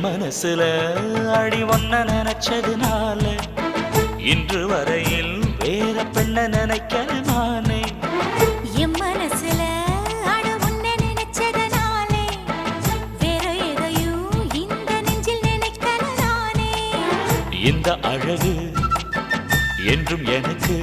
மனசுல அடி ஒன்ன நினைச்சதுனால இன்று வரையில் வேற பெண்ண நினைக்கிற நானே. என் மனசுல அட உன்ன நினைச்சதனாலே வேற எதையும் இந்த நெஞ்சில் நினைக்கல நானே. இந்த அழகு என்றும் எனக்கு